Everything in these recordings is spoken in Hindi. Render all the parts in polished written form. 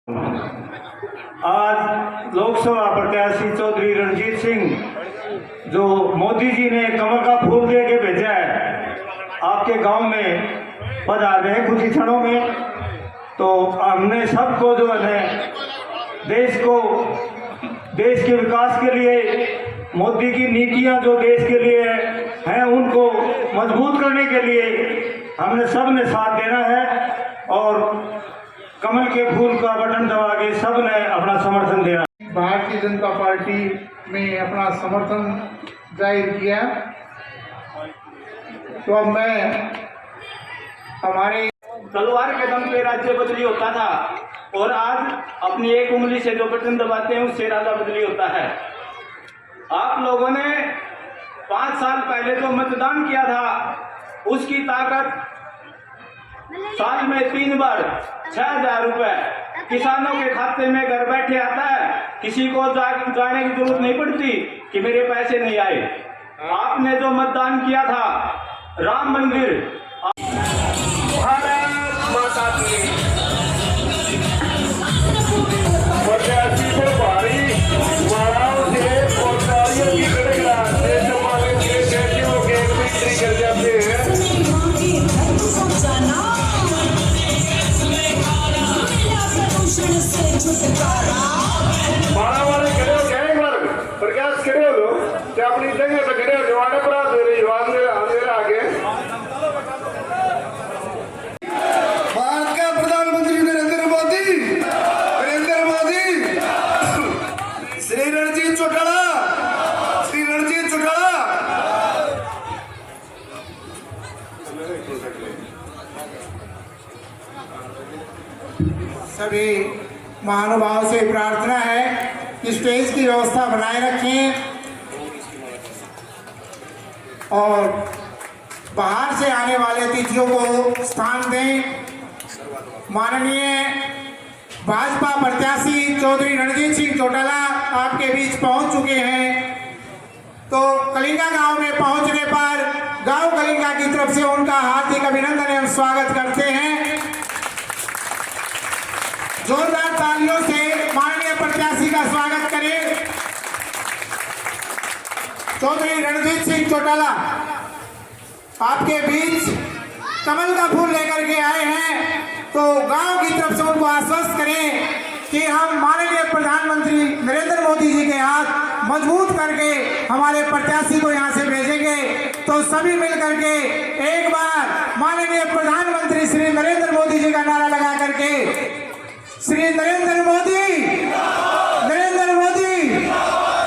आज लोकसभा प्रत्याशी चौधरी रणजीत सिंह जो मोदी जी ने कमल का फूल दे के भेजा है आपके गांव में पधार रहे कुछ ही क्षणों में, तो हमने सबको जो है देश के विकास के लिए मोदी की नीतियां जो देश के लिए हैं उनको मजबूत करने के लिए हमने सब ने साथ देना है और कमल के फूल का बटन दबा के सब ने अपना समर्थन देना। भारतीय जनता पार्टी में अपना समर्थन जाहिर किया, तो अब मैं हमारे तलवार के दम पे राज्य बदली होता था और आज अपनी एक उंगली से जो बटन दबाते हैं उससे राजा बदली होता है। आप लोगों ने 5 साल पहले जो मतदान किया था उसकी ताकत साल में 3 बार 6,000 रुपए किसानों के खाते में घर बैठे आता है। किसी को जाने की जरूरत नहीं पड़ती कि मेरे पैसे नहीं आए। आपने जो मतदान किया था राम मंदिर, भारत माता की प्रत्याशी को भारी माराओं से पौधारियों की गड़गड़ाहट से जमाने के सैनिकों के मिस्त्री कर जाते हैं। मारा वाले खड़े हो गए एक बार प्रकाश खड़े हो लो क्या अपनी जगह पे खड़े हो जवान अपराध दे रही अंधेरा आगे। भारत का प्रधानमंत्री नरेंद्र मोदी श्री रणजीत चौटाला सभी महानुभाव से प्रार्थना है कि स्टेज की व्यवस्था बनाए रखें और बाहर से आने वाले अतिथियों को स्थान दें। माननीय भाजपा प्रत्याशी चौधरी रणजीत सिंह चौटाला आपके बीच पहुंच चुके हैं, तो कलिंगा गांव में पहुंचने पर गांव कलिंगा की तरफ से उनका हार्दिक अभिनंदन एवं स्वागत करते हैं। जोरदार तालियों से माननीय प्रत्याशी का स्वागत करें। चौधरी रणजीत सिंह चौटाला आपके बीच कमल का फूल लेकर के आए हैं, तो गांव की तरफ से उनको आश्वस्त करें कि हम माननीय प्रधानमंत्री नरेंद्र मोदी जी के हाथ मजबूत करके हमारे प्रत्याशी को यहां से भेजेंगे। तो सभी मिलकर के एक बार माननीय प्रधानमंत्री श्री नरेंद्र मोदी जी का नारा लगा करके श्री नरेंद्र मोदी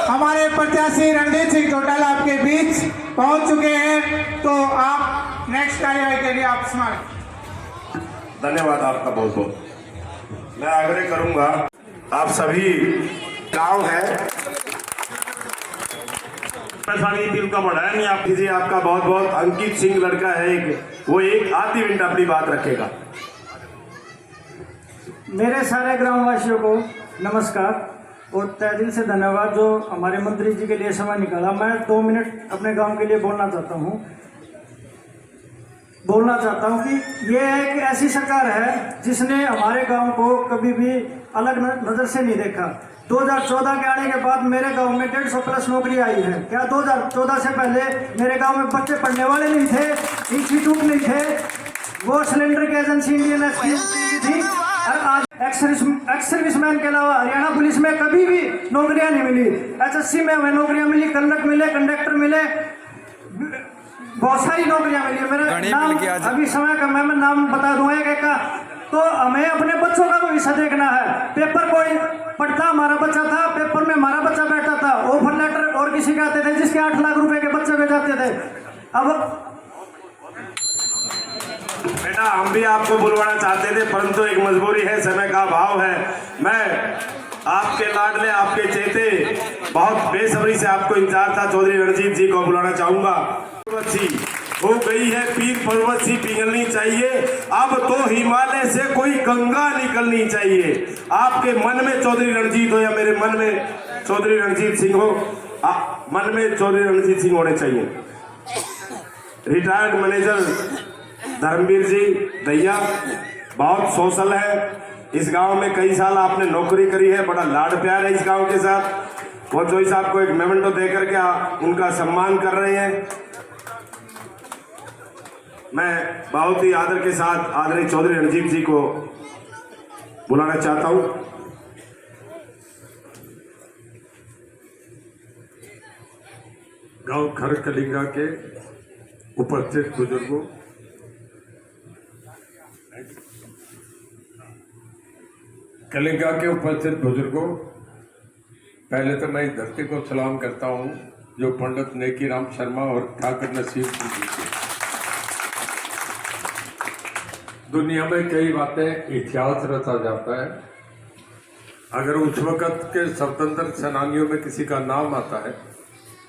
हमारे प्रत्याशी रणजीत सिंह चौटाला आपके बीच पहुंच चुके हैं, तो आप नेक्स्ट कार्यवाही के लिए आप स्मारक। धन्यवाद आपका बहुत बहुत। मैं आग्रह करूंगा आप सभी गांव है दिल का बड़ा है नहीं आप कीजिए। आपका बहुत बहुत अंकित सिंह लड़का है वो एक आधी मिनट अपनी बात रखेगा। मेरे सारे ग्रामवासियों को नमस्कार और तहे दिल से धन्यवाद जो हमारे मंत्री जी के लिए समय निकाला। मैं 2 मिनट अपने गांव के लिए बोलना चाहता हूं कि ये एक ऐसी सरकार है जिसने हमारे गांव को कभी भी अलग नज़र से नहीं देखा। 2014 के आने के बाद मेरे गांव में 150+ नौकरी आई है। क्या 2014 से पहले मेरे गांव में बच्चे पढ़ने वाले नहीं थे, इंस्टीट्यूट नहीं थे, वो सिलेंडर की एजेंसी इंडियन थी। और आज एक्स सर्विसमैन के अलावा हरियाणा पुलिस में कभी भी नौकरियां नहीं मिली। एसएससी में हमें नौकरियां मिली, क्लर्क मिले, कंडक्टर मिले, बहुत सारी नौकरियां मिली। मेरा नाम अभी समय का मैं नाम बता दूंगा एक का। तो हमें अपने बच्चों का भविष्य देखना है। पेपर कोई पढ़ता हमारा बच्चा था, पेपर में हमारा बच्चा बैठा था, ऑफर लेटर और किसी के आते थे जिसके 8 लाख रुपए के बच्चे भेजाते थे। अब बेटा हम भी आपको बुलवाना चाहते थे परंतु एक मजबूरी है, समय का अभाव है। मैं आपके लाडले आपके चेते बहुत बेसब्री से आपको इंतजार था चौधरी रणजीत जी को बुलाना चाहूंगा। हो गई है पीर पर्वत सी पिघलनी चाहिए, अब तो हिमालय से कोई गंगा निकलनी चाहिए। आपके मन में चौधरी रणजीत हो या मेरे मन में चौधरी रणजीत सिंह हो, मन में चौधरी रणजीत सिंह होने चाहिए। रिटायर्ड मैनेजर धर्मवीर जी दैया बहुत सोशल है, इस गांव में कई साल आपने नौकरी करी है, बड़ा लाड प्यार है इस गांव के साथ। वो चौधरी साहब को एक मेमेंटो देकर के उनका सम्मान कर रहे हैं। मैं बहुत ही आदर के साथ आदरणीय चौधरी रणजीत जी को बुलाना चाहता हूं। गांव खर कलिंगा के उपस्थित बुजुर्गों, कलिंगा के उपस्थित बुजुर्गों, पहले तो मैं इस धरती को सलाम करता हूं जो पंडित नेकीराम शर्मा और ठाकुर नसीब सिंह जी की। दुनिया में कई बातें इतिहास रचा जाता है। अगर उस वक्त के स्वतंत्र सेनानियों में किसी का नाम आता है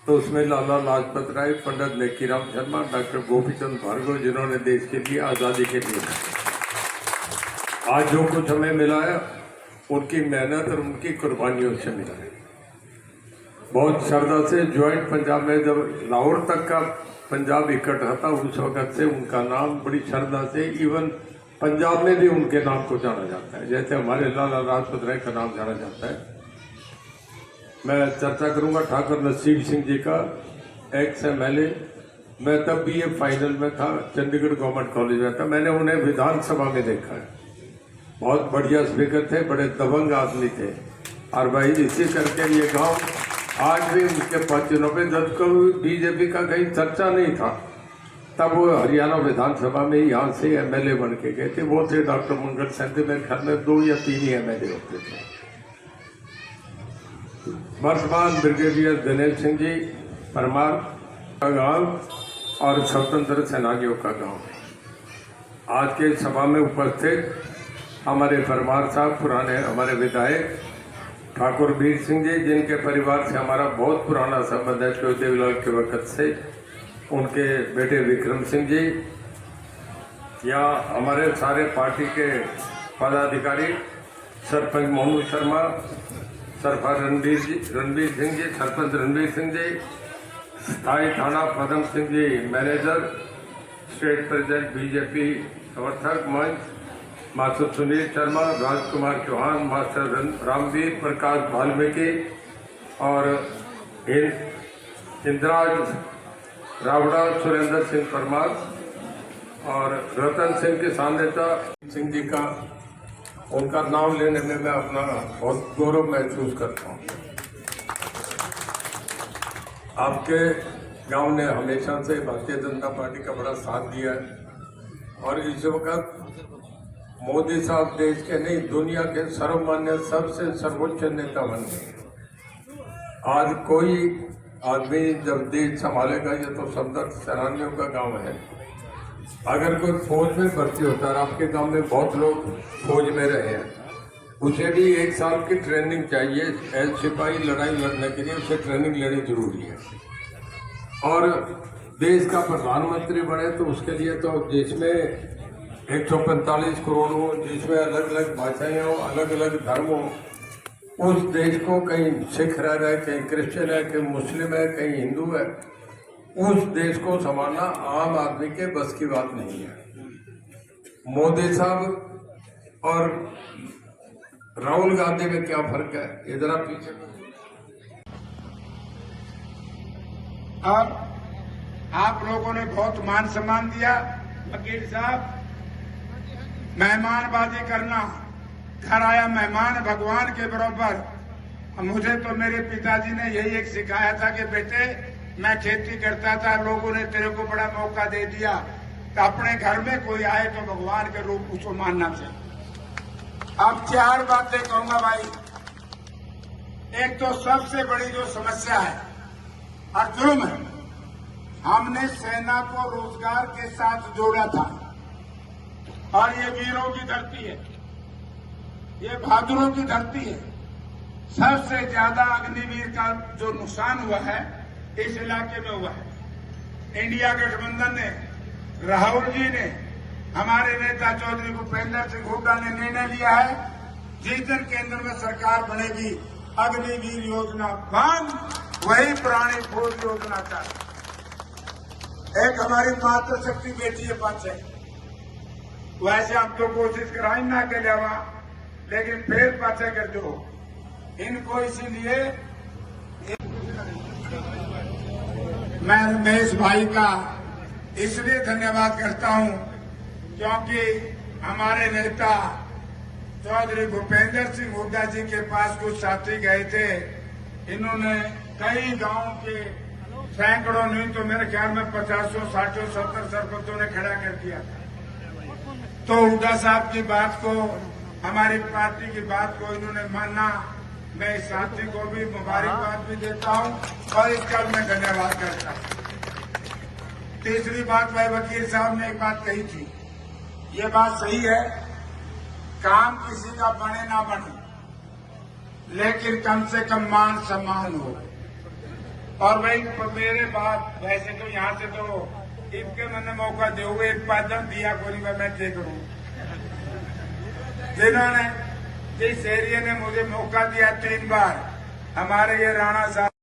तो उसमें लाला लाजपत राय, पंडित नेकीराम शर्मा, डॉक्टर गोपीचंद भार्गव, जिन्होंने देश के लिए आज़ादी के लिए आज जो कुछ हमें मिला है उनकी मेहनत और उनकी कुर्बानियों से मिला है। बहुत श्रद्धा से ज्वाइंट पंजाब में जब लाहौर तक का पंजाब इकट्ठा था उस वक्त से उनका नाम बड़ी श्रद्धा से इवन पंजाब में भी उनके नाम को जाना जाता है, जैसे हमारे लाला लाजपत राय का नाम जाना जाता है। मैं चर्चा करूंगा ठाकुर नसीब सिंह जी का, एक्स MLA। मैं तब भी ये फाइनल में था, चंडीगढ़ गवर्नमेंट कॉलेज में था। मैंने उन्हें विधानसभा में देखा है। बहुत बढ़िया स्पीकर थे, बड़े दबंग आदमी थे। और भाई इसी करके ये गांव आज भी उनके पहुंचनों पे, जब कभी बीजेपी का कहीं चर्चा नहीं था तब वो हरियाणा विधानसभा में यहाँ से MLA बन के गए थे। वो थे डॉक्टर मंगल सेन थे, मेरे ख्याल में 2 या 3 ही MLA होते थे। वर्तमान ब्रिगेडियर दिनेश सिंह जी परमार का गांव और स्वतंत्र सेनानियों का गांव। आज के सभा में उपस्थित हमारे परमार साहब, पुराने हमारे विधायक ठाकुर वीर सिंह जी, जिनके परिवार से हमारा बहुत पुराना संबंध है श्री देवीलाल के वक्त से, उनके बेटे विक्रम सिंह जी, या हमारे सारे पार्टी के पदाधिकारी, सरपंच मोनू शर्मा, सरपंच रणवीर सिंह जी, सरपंच रणवीर सिंह जी, स्थायी थाना Padam Singh ji, manager, state president BJP समर्थक मंच, मास्टर सुनील शर्मा, राजकुमार चौहान, मास्टर रामवीर प्रकाश वाल्मीकि और इंद्राज रावड़ा, सुरेंद्र सिंह परमार और रतन सिंह के सान्निध्य सिंह जी का, उनका नाम लेने में मैं अपना बहुत गौरव महसूस करता हूँ। आपके गांव ने हमेशा से भारतीय जनता पार्टी का बड़ा साथ दिया है और इस वक्त मोदी साहब देश के नहीं दुनिया के सर्वमान्य सबसे सर्वोच्च नेता बन गए। आज कोई आदमी जब देश संभालेगा, ये तो समदर्थ सेनानियों का गांव है। अगर कोई फौज में भर्ती होता है, आपके गांव में बहुत लोग फौज में रहे हैं, उसे भी 1 साल की ट्रेनिंग चाहिए। एज सिपाही लड़ाई लड़ने के लिए उसे ट्रेनिंग लेनी जरूरी है। और देश का प्रधानमंत्री बने तो उसके लिए तो जिसमें 145 करोड़ हो, जिसमें अलग अलग भाषाएं हो, अलग अलग धर्म हो, उस देश को कहीं सिख रह रहे, कहीं क्रिश्चियन है, कहीं मुस्लिम है, कहीं हिंदू है, उस देश को संभालना आम आदमी के बस की बात नहीं है। मोदी साहब और राहुल गांधी में क्या फर्क है, ये जरा पीछे। अब आप लोगों ने बहुत मान सम्मान दिया। वकील साहब, मेहमानबाजी करना, घर आया मेहमान भगवान के बराबर। मुझे तो मेरे पिताजी ने यही एक सिखाया था कि बेटे, मैं खेती करता था, लोगों ने तेरे को बड़ा मौका दे दिया, तो अपने घर में कोई आए तो भगवान के रूप उसको मानना चाहिए। अब 4 बातें कहूंगा भाई। एक तो सबसे बड़ी जो समस्या है और जुर्म है, हमने सेना को रोजगार के साथ जोड़ा था और ये वीरों की धरती है, ये बहादुरों की धरती है। सबसे ज्यादा अग्निवीर का जो नुकसान हुआ है इस इलाके में हुआ है। इंडिया गठबंधन ने, राहुल जी ने, हमारे नेता चौधरी भूपेंद्र सिंह हुड्डा ने निर्णय लिया है, जिस दिन केंद्र में सरकार बनेगी अग्निवीर योजना बंद, वही पुरानी फौज योजना चालू। एक हमारी मातृशक्ति बेटी है 5 है, वैसे हम तो कोशिश कराई ना के अलावा लेकिन फिर पाछे कर दो इनको। इसीलिए मैं रमेश भाई का इसलिए धन्यवाद करता हूं क्योंकि हमारे नेता चौधरी भूपेंद्र सिंह हुड्डा जी के पास कुछ साथी गए थे। इन्होंने कई गांव के सैकड़ों नहीं तो मेरे ख्याल में 50, 60, 70 सरपंचों ने खड़ा कर दिया था। तो हुड्डा साहब की बात को, हमारी पार्टी की बात को इन्होंने माना। मैं इस साथी को भी मुबारकबाद भी देता हूं और इसका मैं धन्यवाद करता हूं। तीसरी बात भाई वकील साहब ने एक बात कही थी, ये बात सही है, काम किसी का बने ना बने लेकिन कम से कम मान सम्मान हो। और भाई मेरे बात वैसे तो यहाँ से तो इनके मैंने मौका दे हुए एक पादम दिया कोई मैं देख करूं जिन्होंने जिस एरिया ने मुझे मौका दिया 3 बार, हमारे ये राणा साहब